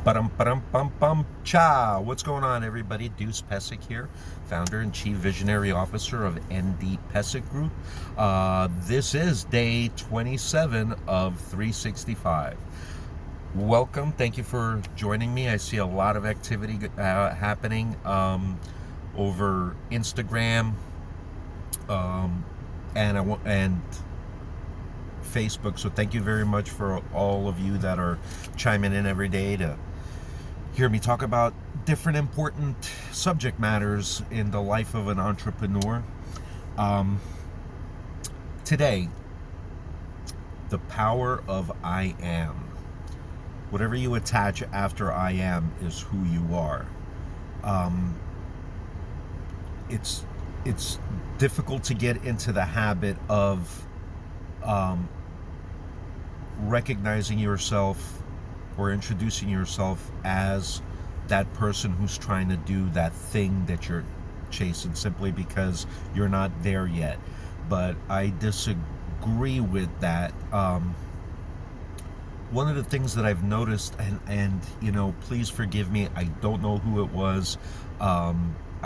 Cha! What's going on, everybody? Deuce Pesic here, founder and chief visionary officer of ND Pesic Group. This is day 27 of 365. Welcome. Thank you for joining me. I see a lot of activity happening over Instagram and Facebook. So thank you very much for all of you that are chiming in every day to hear me talk about different important subject matters in the life of an entrepreneur. Today, the power of I am. Whatever you attach after I am is who you are. It's difficult to get into the habit of recognizing yourself or introducing yourself as that person who's trying to do that thing that you're chasing simply because you're not there yet. But I disagree with that. One of the things that I've noticed, and you know, please forgive me, I don't know who it was. I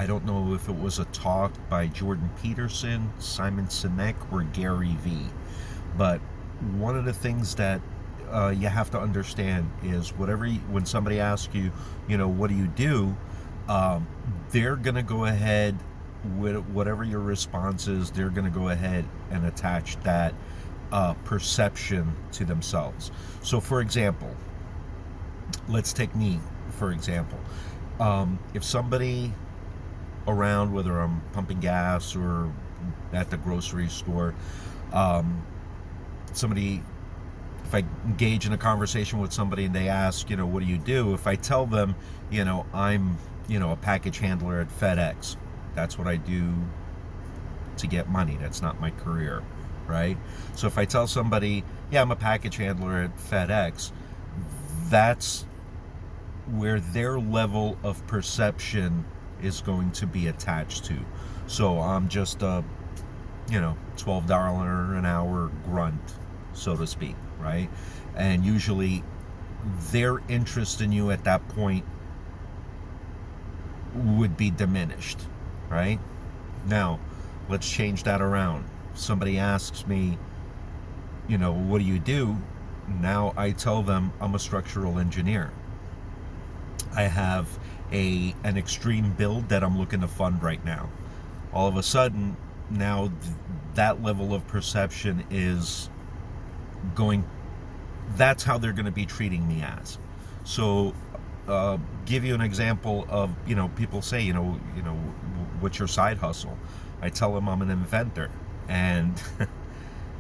don't know if it was a talk by Jordan Peterson, Simon Sinek, or Gary Vee. But one of the things that you have to understand is when somebody asks you, you know, what do you do? They're going to go ahead with whatever your response is. They're going to go ahead and attach that perception to themselves. So, for example, let's take me, for example. If somebody around, whether I'm pumping gas or at the grocery store, if I engage in a conversation with somebody and they ask, you know, what do you do? If I tell them, you know, I'm, you know, a package handler at FedEx, that's what I do to get money. That's not my career, right? So if I tell somebody, yeah, I'm a package handler at FedEx, that's where their level of perception is going to be attached to. So I'm just a, you know, $12 an hour grunt, so to speak, right? And usually their interest in you at that point would be diminished, right? Now, let's change that around. Somebody asks me, you know, what do you do? Now I tell them I'm a structural engineer. I have an extreme build that I'm looking to fund right now. All of a sudden, now that level of perception is that's how they're going to be treating me as. So give you an example of, you know, people say, you know, what's your side hustle? I tell them I'm an inventor. And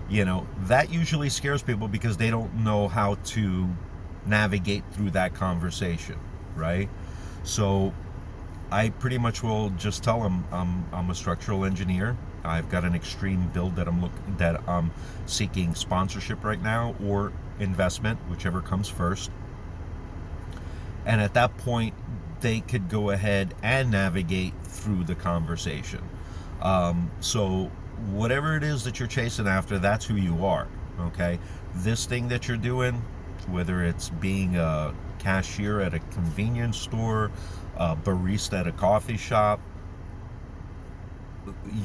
you know, that usually scares people because they don't know how to navigate through that conversation, right? So I pretty much will just tell them I'm a structural engineer. I've got an extreme build that I'm seeking sponsorship right now, or investment, whichever comes first. And at that point, they could go ahead and navigate through the conversation. So whatever it is that you're chasing after, that's who you are. Okay, this thing that you're doing, whether it's being a cashier at a convenience store, a barista at a coffee shop,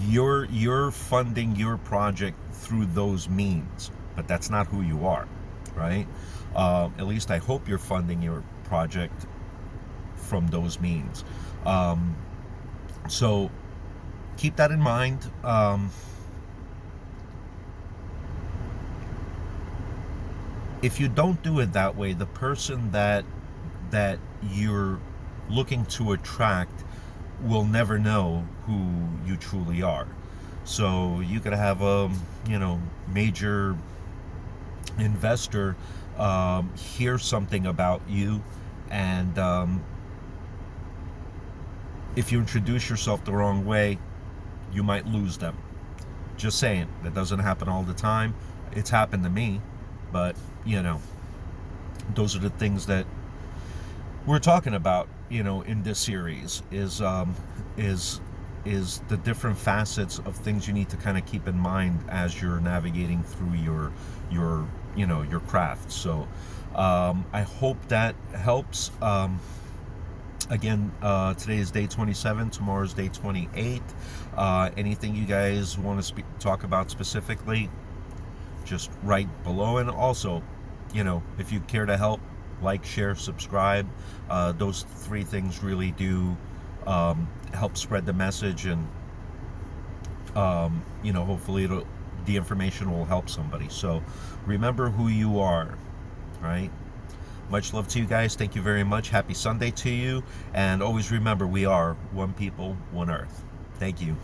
you're funding your project through those means, but that's not who you are, right? At least I hope you're funding your project from those means. So keep that in mind. If you don't do it that way, the person that you're looking to attract will never know who you truly are. So you could have a, you know, major investor hear something about you, and if you introduce yourself the wrong way, you might lose them. Just saying, that doesn't happen all the time. It's happened to me, but you know, those are the things that we're talking about, you know, in this series is the different facets of things you need to kind of keep in mind as you're navigating through your you know, your craft. So I hope that helps. Again, today is day 27, tomorrow's day 28. Anything you guys want to talk about specifically, just write below. And also, if you care to help, like, share, subscribe. Those three things really do help spread the message, and hopefully the information will help somebody. So remember who you are, right? Much love to you guys. Thank you very much. Happy Sunday to you. And always remember, we are one people, one earth. Thank you.